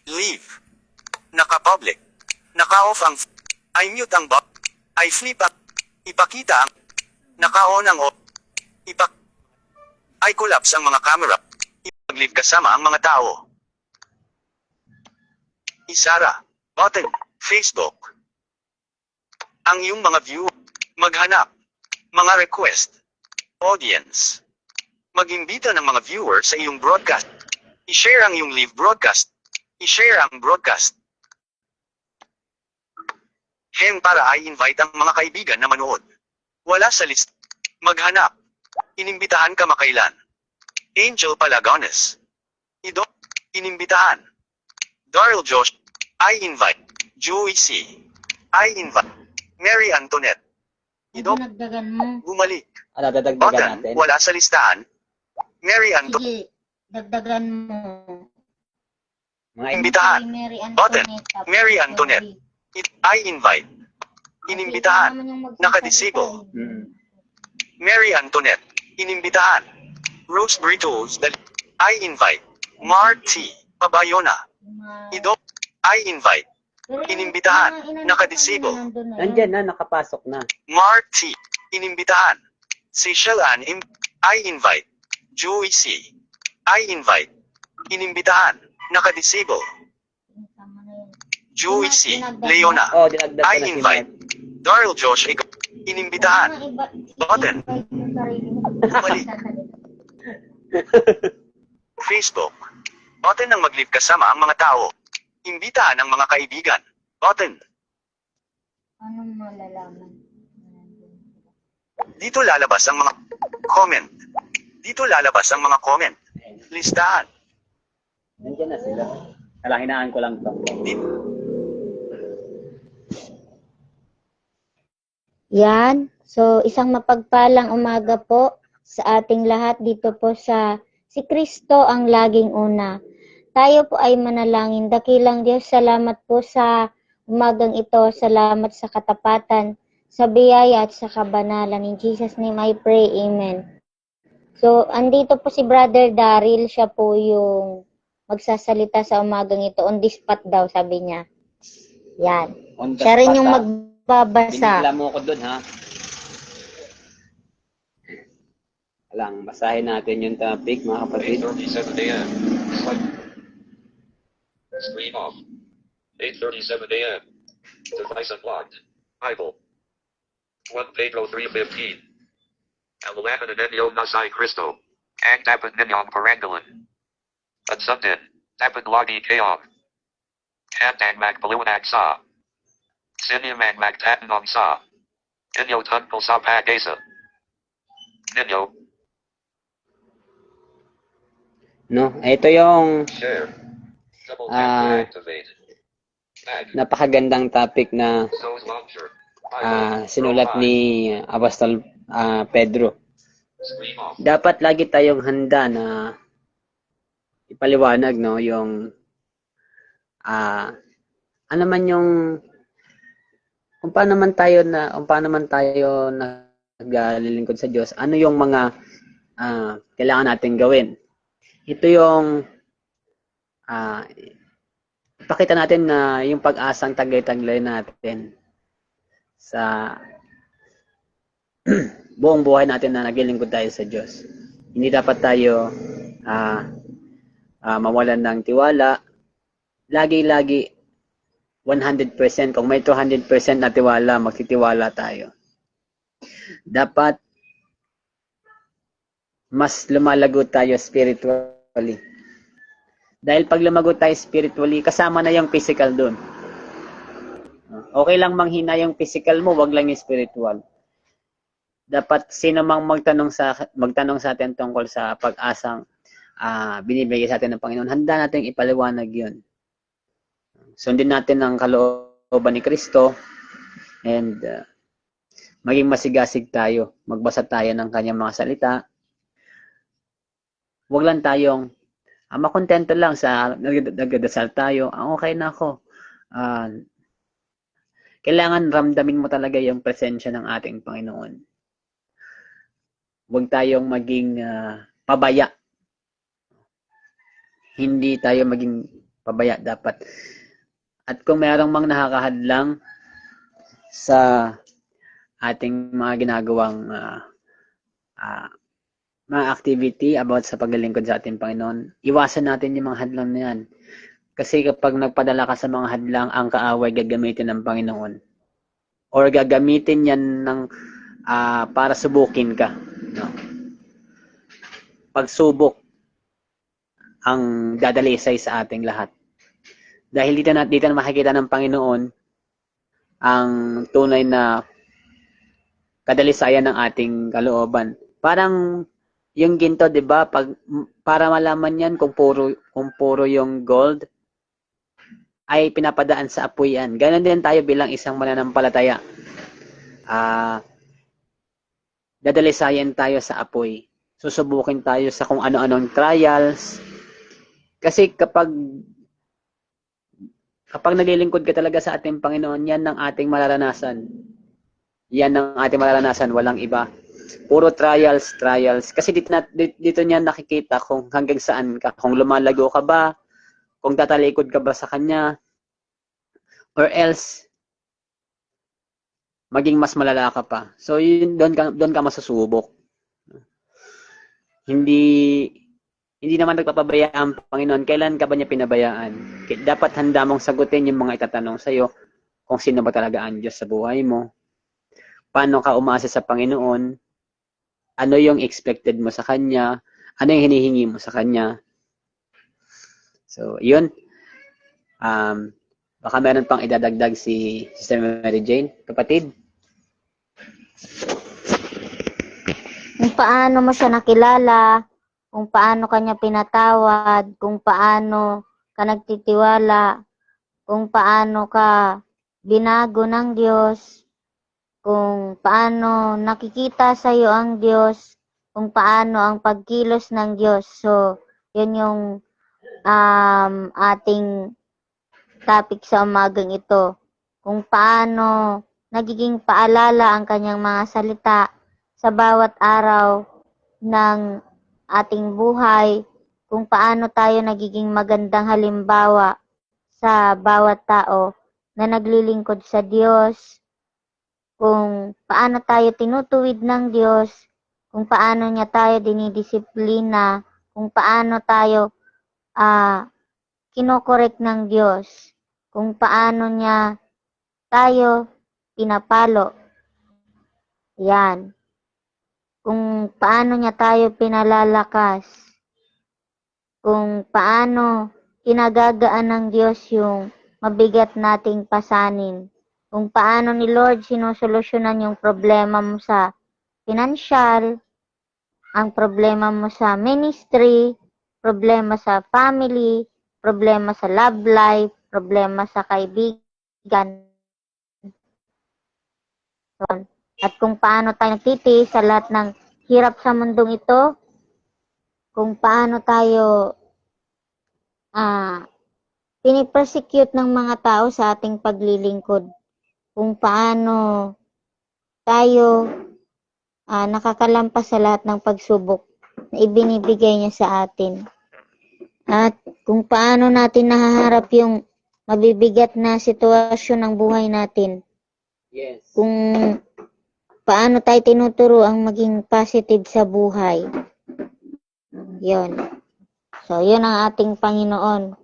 Leave. Naka-public. Naka-off ang I mute ang bot. I flip up. Ipakita ang naka-on ang off. I collapse ang mga camera. Ipag-leave kasama ang mga tao. Isara. Button. Facebook. Ang iyong mga view. Maghanap. Mga request. Audience. Mag-imbita ng mga viewer sa iyong broadcast. I-share ang iyong live broadcast. I-share ang broadcast. Para i-invite ang mga kaibigan na manood. Wala sa list. Maghanap. Inimbitahan ka makailan. Angel Palagones. Ido. Inimbitahan. Darryl Josh. I invite. Joey C. I invite. Mary Antoinette. Ido. Dinagdagan mo. Bumalik. Dadagdagan Button. natin. Wala sa listahan. Mary Antoinette. Sige, dagdagan mo. Mga Imbitahan. Kay Mary Button. Antoinette. tapos Mary Antoinette. Joey. I invite. Inimbitahan. Kasi ikaw naman yung magsasalita Nakadisable. eh. Mary Antoinette. Inimbitahan. Rose Britos. I invite. Marty. Pabayona. Ido. I invite. Pero yung Inimbitahan. mga inano Nakadisable. ko nandun na yun. Nandyan na, nakapasok na. Marty. Inimbitahan. Seychelle Ann. I invite. Joey C. I invite. Inimbitahan. Nakadisable. Tama na yun. Joey C. Dinagdag Leona. Oh, dinagdag ko I na si invite. Mark. Darryl Josh. Inimbitahan. Mga iba- Button. i-invite mo sarili mo. Bumalik. Facebook. Button ng mag-live kasama ang mga tao. Imbitahan ang mga kaibigan. Button. Anong malalaman? Dito lalabas ang mga comment. Dito lalabas ang mga comment. Listahan. Nandyan na sila. Kalahinaan ko lang to. Yan. So, isang mapagpalang umaga po sa ating lahat dito po sa Si Kristo ang laging una. Tayo po ay manalangin. Dakilang Diyos, salamat po sa umagang ito. Salamat sa katapatan, sa biyaya at sa kabanalan. In Jesus' name I pray. Amen. So, andito po si Brother Darryl. Siya po yung magsasalita sa umagang ito. On the spot daw, sabi niya. Yan. On the Siya rin spot, yung ha? magbabasa. Binigla mo ko dun, ha? Lang, basahin natin yung topic, mga kapatid. 8:37 a.m. Screen off. 8:37 a.m. Device unlocked. Bible. 1 Pedro 3:15. Alaman and Enyo Nasai Cristo. Ang dapat ninyong parangalan. At sundin, dapat lagi kayong. Handang magpaliwanag sa. Sinyamang magtatanong sa. Inyo tungkol sa pag-asa. Ninyo. No, ito yung Share. Double Ah. tap to activate. Tag. napakagandang topic na Source launcher. sinulat ni Apostol Pedro. Screen off. Dapat lagi tayong handa na ipaliwanag, no, yung ano man yung kung paano man tayo naglilingkod sa Diyos, ano yung mga kailangan natin gawin. Ito yung ipakita natin na yung pag-asang taglay-taglay natin sa buong buhay natin na naglilingkod tayo sa Diyos. Hindi dapat tayo mawalan ng tiwala. Lagi-lagi 100%. Kung may 200% na tiwala, magtitiwala tayo. Dapat mas lumalago tayo spiritually. Dahil pag lumago tayo spiritually, kasama na yung physical dun. Okay lang manghina yung physical mo, wag lang yung spiritual. Dapat sino mang magtanong sa atin tungkol sa pag-asang binibigay sa atin ng Panginoon, handa natin ipaliwanag yun. Sundin natin ang kalooban ni Kristo and maging masigasig tayo. Magbasa tayo ng kanyang mga salita. Huwag lang tayong makontento lang sa nagdadasal tayo. Okay na ako. Kailangan ramdamin mo talaga yung presensya ng ating Panginoon. Huwag tayong maging pabaya. Hindi tayo maging pabaya dapat. At kung mayroong mang nakakahadlang sa ating mga ginagawang mga activity about sa paglilingkod sa ating Panginoon, iwasan natin yung mga hadlang na yan. Kasi kapag nagpadala ka sa mga hadlang, ang kaaway gagamitin ng Panginoon. Or gagamitin yan ng para subukin ka. No? Pagsubok ang dadalisay sa ating lahat. Dahil dito na makikita ng Panginoon ang tunay na kadalisayan ng ating kalooban. Parang yung ginto, 'di ba? Para malaman 'yan kung puro yung gold ay pinapadaan sa apoy yan. Ganon din tayo bilang isang mananampalataya. Dadalisayan tayo sa apoy. Susubukin tayo sa kung ano-anong trials. Kasi kapag naglilingkod ka talaga sa ating Panginoon, yan ang ating mararanasan. Yan ang ating mararanasan, walang iba. Puro trials. Kasi dito niya nakikita kung hanggang saan ka. Kung lumalago ka ba, kung tatalikod ka ba sa Kanya, or else, maging mas malala ka pa. So, doon ka masusubok. Hindi naman nagpapabaya ang Panginoon. Kailan ka ba niya pinabayaan? Dapat handa mong sagutin yung mga itatanong sa'yo kung sino ba talaga ang Diyos sa buhay mo. Paano ka umasa sa Panginoon? Ano yung expected mo sa Kanya? Ano yung hinihingi mo sa Kanya? So, yun. Baka meron pang idadagdag si Sister Mary Jane, kapatid. Kung paano mo siya nakilala, kung paano kanya pinatawad, kung paano ka nagtitiwala, kung paano ka binago ng Diyos, kung paano nakikita sa iyo ang Diyos, kung paano ang pagkilos ng Diyos. So, yun yung ating topic sa umagang ito. Kung paano nagiging paalala ang kanyang mga salita sa bawat araw ng ating buhay, kung paano tayo nagiging magandang halimbawa sa bawat tao na naglilingkod sa Diyos, kung paano tayo tinutuwid ng Diyos, kung paano niya tayo dinidisiplina, kung paano tayo kinokorek ng Diyos, kung paano niya tayo pinapalo. Yan. Kung paano niya tayo pinalalakas, kung paano kinagagaan ng Diyos yung mabigat nating pasanin, kung paano ni Lord sinusolusyonan yung problema mo sa financial, ang problema mo sa ministry, problema sa family, problema sa love life, problema sa kaibigan. At kung paano tayo nagtitiis sa lahat ng hirap sa mundong ito, kung paano tayo pinipersecute ng mga tao sa ating paglilingkod, kung paano tayo nakakalampas sa lahat ng pagsubok na ibinibigay niya sa atin. At kung paano natin nahaharap yung mabibigat na sitwasyon ng buhay natin. Yes. Kung paano tayo tinuturo ang maging positive sa buhay. Yon. So, yun ang ating Panginoon.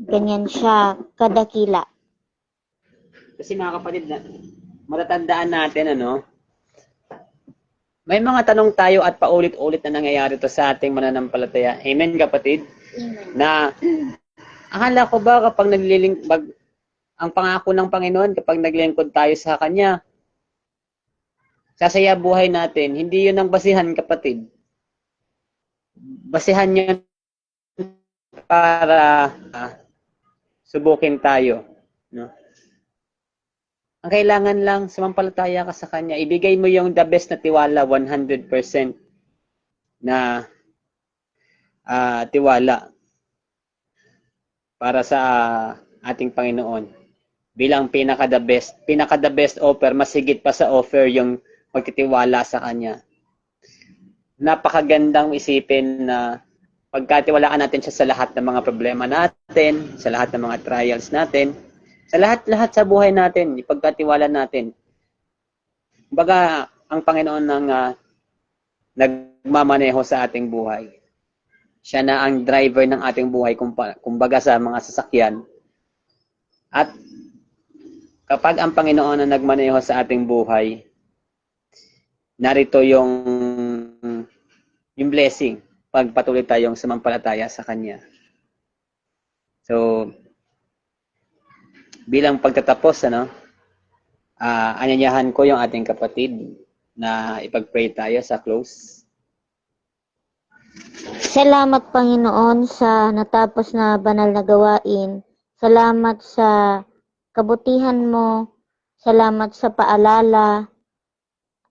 Ganyan siya kadakila. Kasi mga kapatid, matatandaan natin, may mga tanong tayo at paulit-ulit na nangyayari to sa ating mananampalataya. Amen, kapatid? Amen. Na, akala ko ba kapag ang pangako ng Panginoon, kapag naglingkod tayo sa Kanya, sasaya buhay natin. Hindi yun ang basihan, kapatid. Basihan yun para subukin tayo. No? Ang kailangan lang, sumampalataya ka sa Kanya. Ibigay mo yung the best na tiwala, 100% na tiwala para sa ating Panginoon. Bilang pinaka-the best offer, mas higit pa sa offer yung pagtitiwala sa Kanya. Napakagandang isipin na pagkatiwalaan natin siya sa lahat ng mga problema natin, sa lahat ng mga trials natin, sa lahat-lahat sa buhay natin, ipagkatiwala natin. Kumbaga, ang Panginoon ng nagmamaneho sa ating buhay. Siya na ang driver ng ating buhay, kumbaga sa mga sasakyan. At kapag ang Panginoon ang nagmaneho sa ating buhay, narito yung blessing pag patuloy tayong sumampalataya sa Kanya. So, bilang pagtatapos, anyanyahan ko yung ating kapatid na ipag-pray tayo sa close. Salamat, Panginoon, sa natapos na banal na gawain. Salamat sa kabutihan mo. Salamat sa paalala.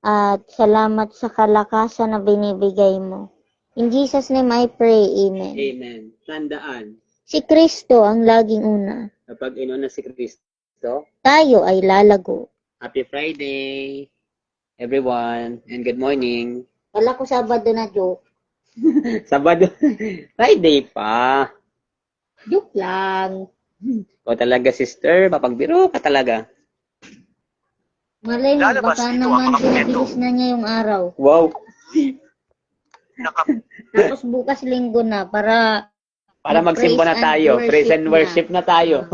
At salamat sa kalakasan na binibigay mo. In Jesus' name I pray, Amen. Amen. Tandaan, Si Kristo ang laging una. kapag inuna si Kristo, Tayo ay lalago. Happy Friday, everyone, and good morning. Wala ko Sabado na joke. Sabado, Friday pa. Joke lang. O talaga, sister, mapagbiro ka talaga. Malay mo, Lalabas baka dito ang naman mga komento. pinabilis na niya yung araw. Wow. Tapos bukas linggo na para Para magsimba na tayo. Praise and worship na tayo.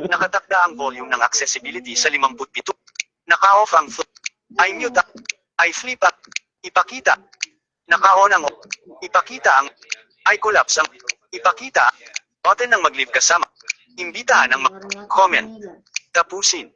Nakatakda ang volume ng accessibility sa 57. Naka-off ang I-mute ang I-flip up. Ipakita. Naka-on ang ipakita ang I-collapse ang ipakita. Button ng mag-leave kasama. Imbitahan ang comment. Tapusin.